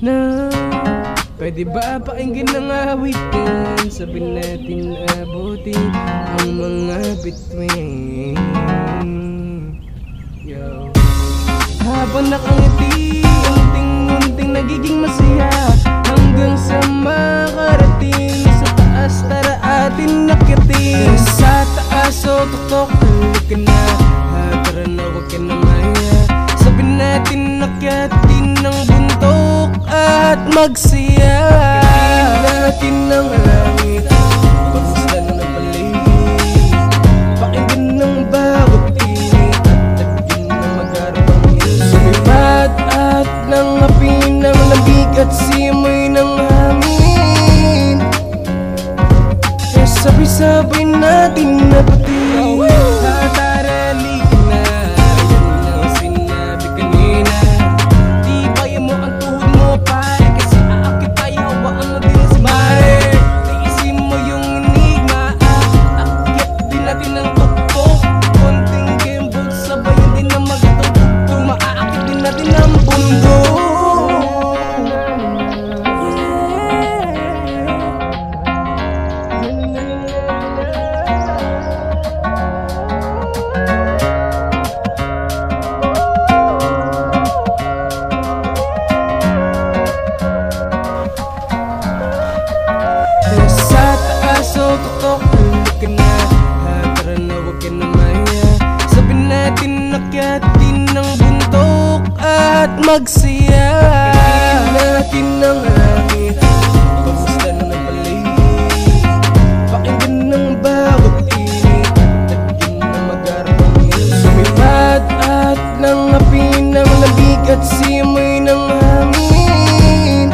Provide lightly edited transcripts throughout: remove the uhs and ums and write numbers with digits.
na pwede ba pakinggan ng awitin? Sabihin natin abutin ang mga bituin. Yo. Habang nakangiti, unting-unting nagiging masaya, hanggang sa makarating sa taas, tara atin nakitin. Sa taas o tuktok, halika na, tara na wag ka na maya. Sabihin natin nakyatin ng bundok at magsaya. Katiin natin ng langit, pagmusdan ng paligid, pakinggan ng bawat init at tagin ng magarapang hilig. Sumipad at ng api ng lamig at simoy ng hangin, sabay-sabay natin napatin. Tataralik na, yan ang sinabi kanina. Di kaya mo ang tuhod mo pare, kasi aakit tayo, hawaan mo din si mare. Tiisin mo yung enigma, akyat din natin ang tuktok. Konting gamebot, sabayan din ang magtutugtog, maaakit din natin ang bundok. Tuktok, halika na, tara na wag ka na maya. Sabihin natin nakyatin ng bundok at magsaya. Katiin natin ng langit, pagmusdan ng paligid, pakinggan ng bawat init at tagin ng magarapang hilig. Sumipad at ng api ng lamig at simoy ng hangin,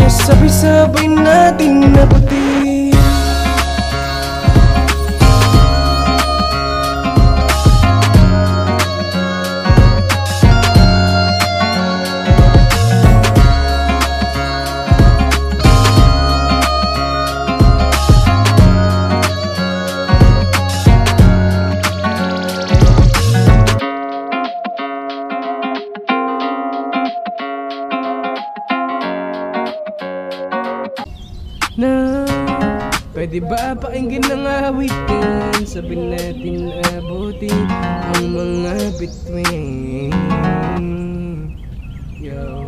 sabay-sabay natin napatin. Na pwede ba pakinggan ng awitin? Sabihin natin abutin ang mga bituin. Yo.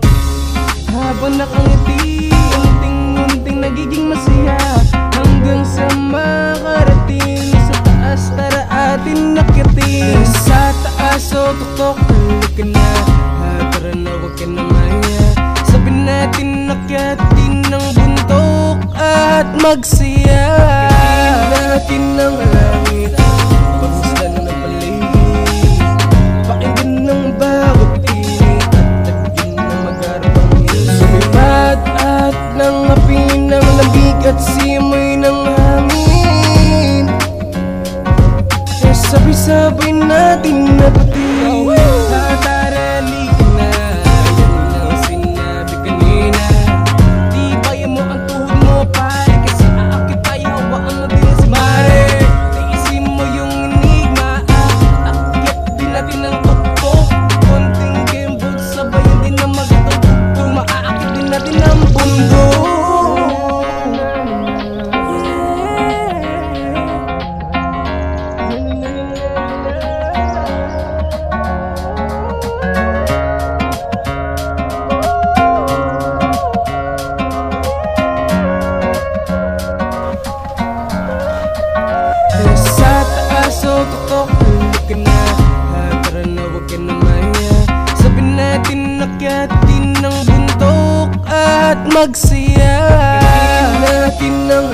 Habang nakangiti, unting-unting nagiging masaya, hanggang sa makarating sa taas, tara atin nakitin. Sa taas o tuktok, halika na, tara na wag ka na maya. Sabihin natin nakyatin ng bundok at magsaya. Katiin natin ng langit, pagmusdan ng paligid, pakinggan ng bawat init at tagin ng magarapang hilig. Sumipad at ng api ng lamig at simoy ng hangin, sabay-sabay natin napatin. Tataralik na, yan ang sinabi kanina. Di kaya mo ang tuhod mo pare, kasi aakit tayo, hawaan mo din si mare. Tiisin mo yung enigma, akyat din natin ang tuktok. Konting gamebot, sabayan din ang magtutugtog, maaakit din natin ang bundok. Sa taas o tuktok, halika na, tara na wag ka na maya. Sabihin natin nakyatin ng bundok at magsaya. Katiin natin ng